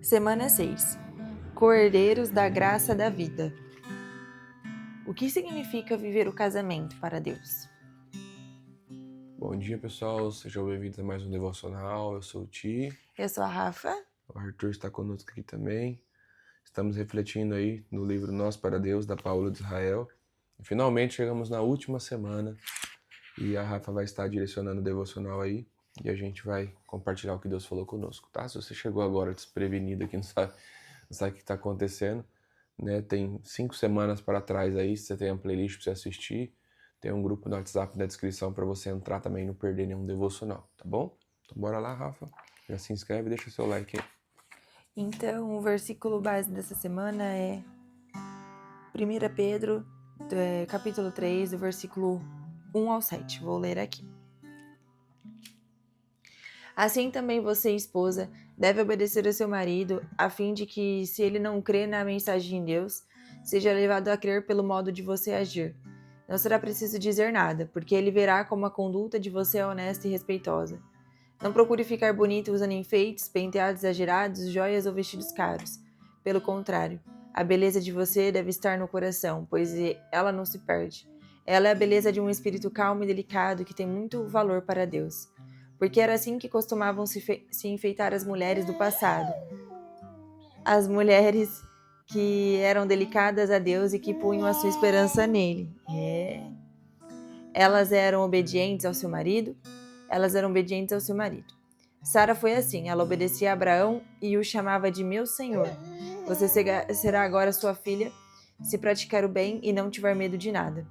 Semana 6. Cordeiros da Graça da Vida. O que significa viver o casamento para Deus? Bom dia, pessoal. Sejam bem-vindos a mais um Devocional. Eu sou o Ti. Eu sou a Rafa. O Arthur está conosco aqui também. Estamos refletindo aí no livro Nós para Deus, da Paula de Israel. E finalmente chegamos na última semana e a Rafa vai estar direcionando o Devocional aí e a gente vai compartilhar o que Deus falou conosco, tá? Se você chegou agora desprevenido aqui, não sabe o que está acontecendo, né? Tem 5 semanas para trás aí, se você tem a playlist para você assistir, tem um grupo no WhatsApp na descrição para você entrar também e não perder nenhum devocional, tá bom? Então bora lá, Rafa. Já se inscreve e deixa seu like aí. Então, o versículo base dessa semana é 1 Pedro, capítulo 3, do versículo 1 ao 7. Vou ler aqui. Assim também você, esposa, deve obedecer ao seu marido, a fim de que, se ele não crê na mensagem de Deus, seja levado a crer pelo modo de você agir. Não será preciso dizer nada, porque ele verá como a conduta de você é honesta e respeitosa. Não procure ficar bonito usando enfeites, penteados exagerados, joias ou vestidos caros. Pelo contrário, a beleza de você deve estar no coração, pois ela não se perde. Ela é a beleza de um espírito calmo e delicado que tem muito valor para Deus. Porque era assim que costumavam se enfeitar as mulheres do passado. As mulheres que eram delicadas a Deus e que punham a sua esperança nele. Elas eram obedientes ao seu marido. Sara foi assim, ela obedecia a Abraão e o chamava de meu senhor. Você será agora sua filha, se praticar o bem e não tiver medo de nada.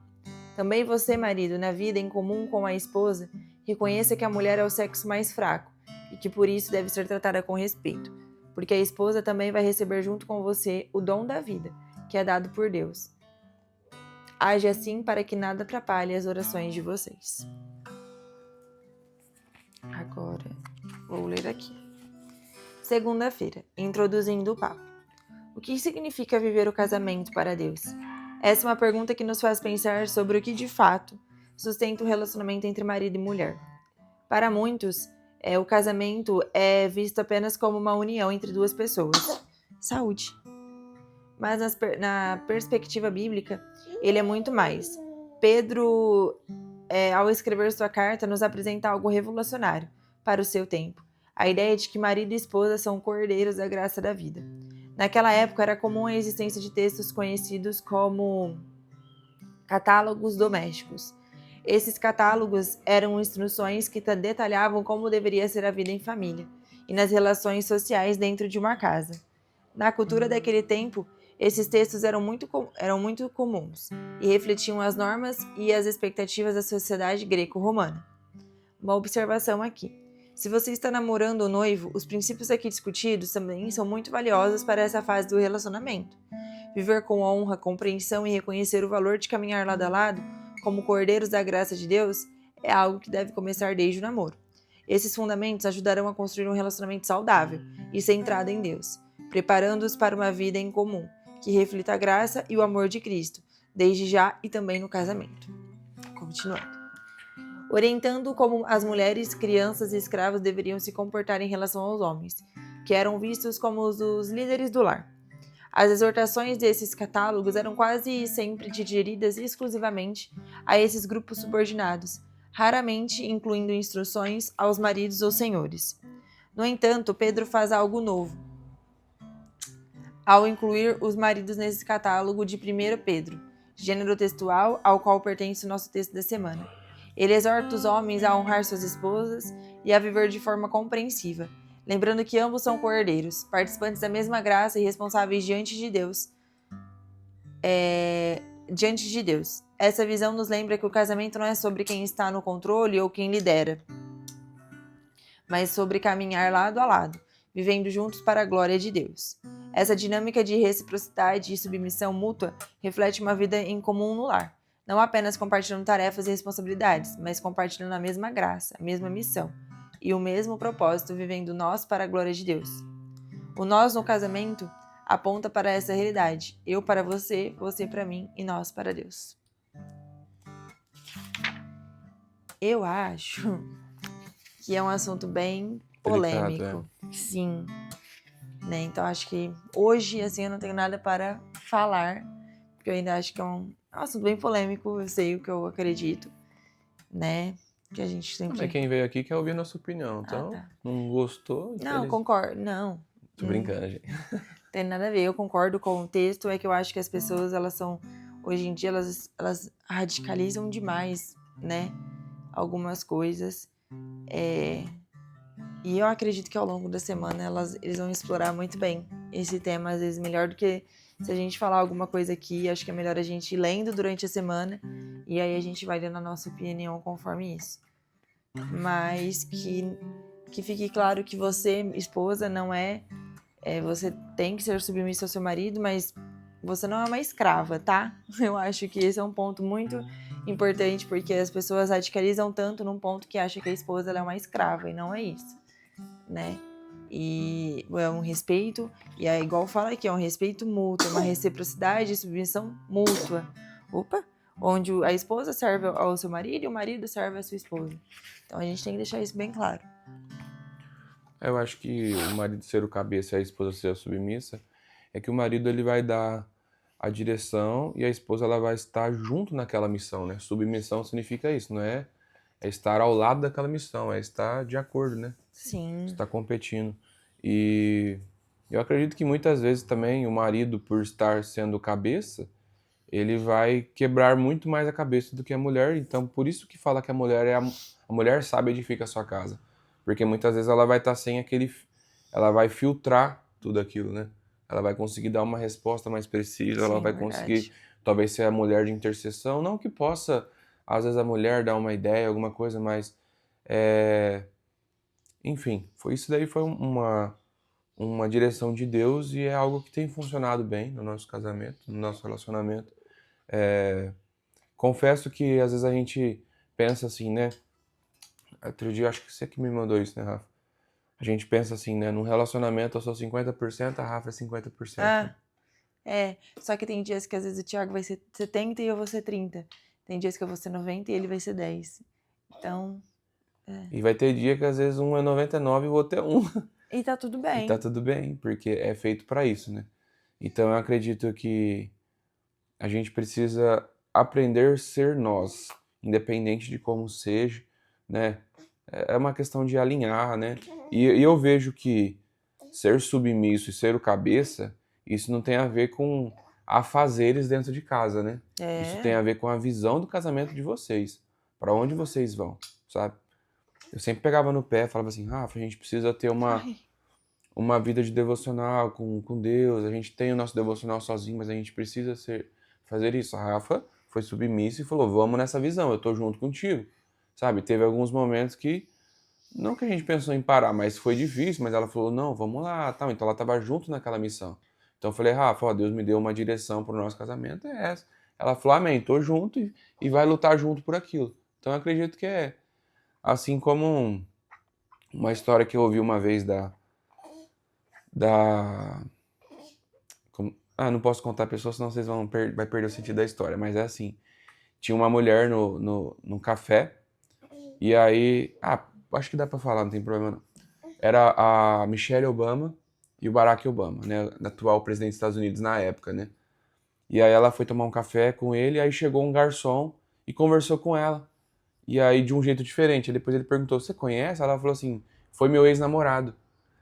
Também você, marido, na vida em comum com a esposa, reconheça que a mulher é o sexo mais fraco e que por isso deve ser tratada com respeito, porque a esposa também vai receber junto com você o dom da vida, que é dado por Deus. Age assim para que nada atrapalhe as orações de vocês. Agora, vou ler aqui. Segunda-feira, introduzindo o papo. O que significa viver o casamento para Deus? Essa é uma pergunta que nos faz pensar sobre o que de fato sustenta o relacionamento entre marido e mulher. Para muitos, o casamento é visto apenas como uma união entre duas pessoas. Saúde! Mas na perspectiva bíblica, ele é muito mais. Pedro, ao escrever sua carta, nos apresenta algo revolucionário para o seu tempo. A ideia de que marido e esposa são cordeiros da graça da vida. Naquela época, era comum a existência de textos conhecidos como catálogos domésticos. Esses catálogos eram instruções que detalhavam como deveria ser a vida em família e nas relações sociais dentro de uma casa. Na cultura daquele tempo, esses textos eram muito comuns e refletiam as normas e as expectativas da sociedade greco-romana. Uma observação aqui. Se você está namorando ou noivo, os princípios aqui discutidos também são muito valiosos para essa fase do relacionamento. Viver com honra, compreensão e reconhecer o valor de caminhar lado a lado, como cordeiros da graça de Deus, é algo que deve começar desde o namoro. Esses fundamentos ajudarão a construir um relacionamento saudável e centrado em Deus, preparando-os para uma vida em comum, que reflita a graça e o amor de Cristo, desde já e também no casamento. Continuando. Orientando como as mulheres, crianças e escravos deveriam se comportar em relação aos homens, que eram vistos como os líderes do lar. As exortações desses catálogos eram quase sempre dirigidas exclusivamente a esses grupos subordinados, raramente incluindo instruções aos maridos ou senhores. No entanto, Pedro faz algo novo, ao incluir os maridos nesse catálogo de 1 Pedro, gênero textual ao qual pertence o nosso texto da semana. Ele exorta os homens a honrar suas esposas e a viver de forma compreensiva, lembrando que ambos são cordeiros, participantes da mesma graça e responsáveis diante de Deus. Essa visão nos lembra que o casamento não é sobre quem está no controle ou quem lidera, mas sobre caminhar lado a lado, vivendo juntos para a glória de Deus. Essa dinâmica de reciprocidade e submissão mútua reflete uma vida em comum no lar, não apenas compartilhando tarefas e responsabilidades, mas compartilhando a mesma graça, a mesma missão e o mesmo propósito, vivendo nós para a glória de Deus. O nós no casamento aponta para essa realidade, eu para você, você para mim e nós para Deus. Eu acho que é um assunto bem polêmico. Delicado, Sim. né? Então acho que hoje, assim, eu não tenho nada para falar, porque eu ainda acho que é um assunto bem polêmico, eu sei o que eu acredito, né? Que a gente sempre... Mas quem veio aqui quer ouvir a nossa opinião, Ah, então tá. não gostou, Não, infeliz. concordo, não. Tô brincando, gente. Tem nada a ver, eu concordo com o texto, é que eu acho que as pessoas, elas são, hoje em dia, elas radicalizam demais, né? Algumas coisas. E eu acredito que ao longo da semana eles vão explorar muito bem esse tema, às vezes melhor do que se a gente falar alguma coisa aqui. Acho que é melhor a gente ir lendo durante a semana e aí a gente vai dando a nossa opinião conforme isso. Mas que fique claro que você, esposa, não você tem que ser submissa ao seu marido, mas você não é uma escrava, tá? Eu acho que esse é um ponto muito importante, porque as pessoas radicalizam tanto num ponto que acham que a esposa ela é uma escrava, e não é isso, né? E é um respeito, e é igual fala aqui, é um respeito mútuo, uma reciprocidade e submissão mútua. Opa! Onde a esposa serve ao seu marido e o marido serve à sua esposa. Então a gente tem que deixar isso bem claro. Eu acho que o marido ser o cabeça e a esposa ser a submissa é que o marido ele vai dar a direção e a esposa ela vai estar junto naquela missão, né? Submissão significa isso, não é? É estar ao lado daquela missão, é estar de acordo, né? Sim. Estar competindo. E eu acredito que muitas vezes também o marido, por estar sendo o cabeça, ele vai quebrar muito mais a cabeça do que a mulher. Então, por isso que fala que a mulher a mulher sabe edifica a sua casa. Porque muitas vezes ela vai estar sem aquele... Ela vai filtrar tudo aquilo, né? Ela vai conseguir dar uma resposta mais precisa, ela Sim, vai conseguir, verdade. talvez, ser a mulher de intercessão. Não que possa, às vezes, a mulher dar uma ideia, alguma coisa, mas... Enfim, isso daí foi uma direção de Deus e é algo que tem funcionado bem no nosso casamento, no nosso relacionamento. Confesso que às vezes a gente pensa assim, né? Outro dia, acho que você que me mandou isso, né, Rafa? A gente pensa assim, né? Num relacionamento eu sou 50%, a Rafa é 50%. Né? Só que tem dias que às vezes o Thiago vai ser 70 e eu vou ser 30. Tem dias que eu vou ser 90 e ele vai ser 10. Então, E vai ter dia que às vezes um é 99 e o outro é 1. e tá tudo E tá bem. tudo bem, porque é feito para isso, né? Então eu acredito que a gente precisa aprender a ser nós, independente de como seja, né? É uma questão de alinhar, né? E eu vejo que ser submisso e ser o cabeça, isso não tem a ver com afazeres dentro de casa, né? Isso tem a ver com a visão do casamento de vocês, para onde vocês vão, sabe? Eu sempre pegava no pé, falava assim, Rafa, a gente precisa ter uma vida de devocional com Deus, a gente tem o nosso devocional sozinho, mas a gente precisa fazer isso. A Rafa foi submissa e falou, vamos nessa visão, eu tô junto contigo, sabe? Teve alguns momentos que, não que a gente pensou em parar, mas foi difícil, mas ela falou, não, vamos lá, tal. Então ela tava junto naquela missão. Então eu falei, Rafa, ó, Deus me deu uma direção pro nosso casamento, é essa. Ela falou, amém, tô junto e vai lutar junto por aquilo. Então eu acredito que é assim como uma história que eu ouvi uma vez da não posso contar a pessoa, senão vocês vai perder o sentido da história. Mas é assim, tinha uma mulher no café, e aí... acho que dá pra falar, não tem problema não. Era a Michelle Obama e o Barack Obama, né? Atual presidente dos Estados Unidos na época, né? E aí ela foi tomar um café com ele, aí chegou um garçom e conversou com ela. E aí de um jeito diferente. Aí depois ele perguntou, você conhece? Ela falou assim, foi meu ex-namorado.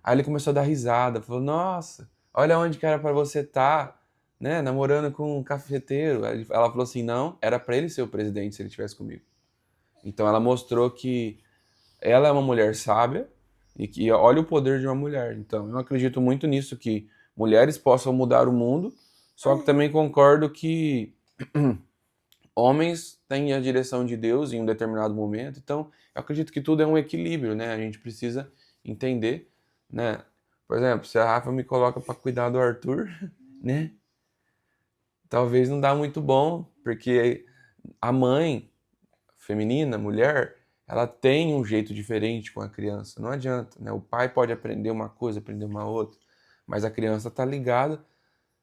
Aí ele começou a dar risada, falou, nossa, olha onde que era pra você estar, né, namorando com um cafeteiro. Aí ela falou assim, não, era pra ele ser o presidente se ele estivesse comigo. Então ela mostrou que ela é uma mulher sábia e que olha o poder de uma mulher. Então eu acredito muito nisso, que mulheres possam mudar o mundo, só que também concordo que homens têm a direção de Deus em um determinado momento. Então eu acredito que tudo é um equilíbrio, né? A gente precisa entender, né? Por exemplo, se a Rafa me coloca para cuidar do Arthur, né? Talvez não dá muito bom, porque a mãe feminina, mulher, ela tem um jeito diferente com a criança. Não adianta, né? O pai pode aprender uma coisa, aprender uma outra, mas a criança tá ligada,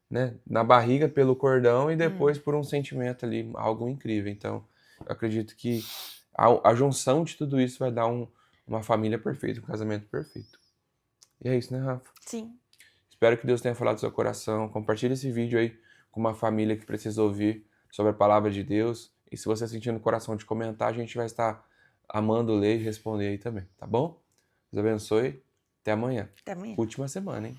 né, na barriga pelo cordão e depois por um sentimento ali, algo incrível. Então, eu acredito que a junção de tudo isso vai dar uma família perfeita, um casamento perfeito. E é isso, né, Rafa? Sim. Espero que Deus tenha falado no seu coração. Compartilhe esse vídeo aí com uma família que precisa ouvir sobre a palavra de Deus. E se você sentir no coração de comentar, a gente vai estar amando ler e responder aí também, tá bom? Deus abençoe. Até amanhã. Até amanhã. Última semana, hein?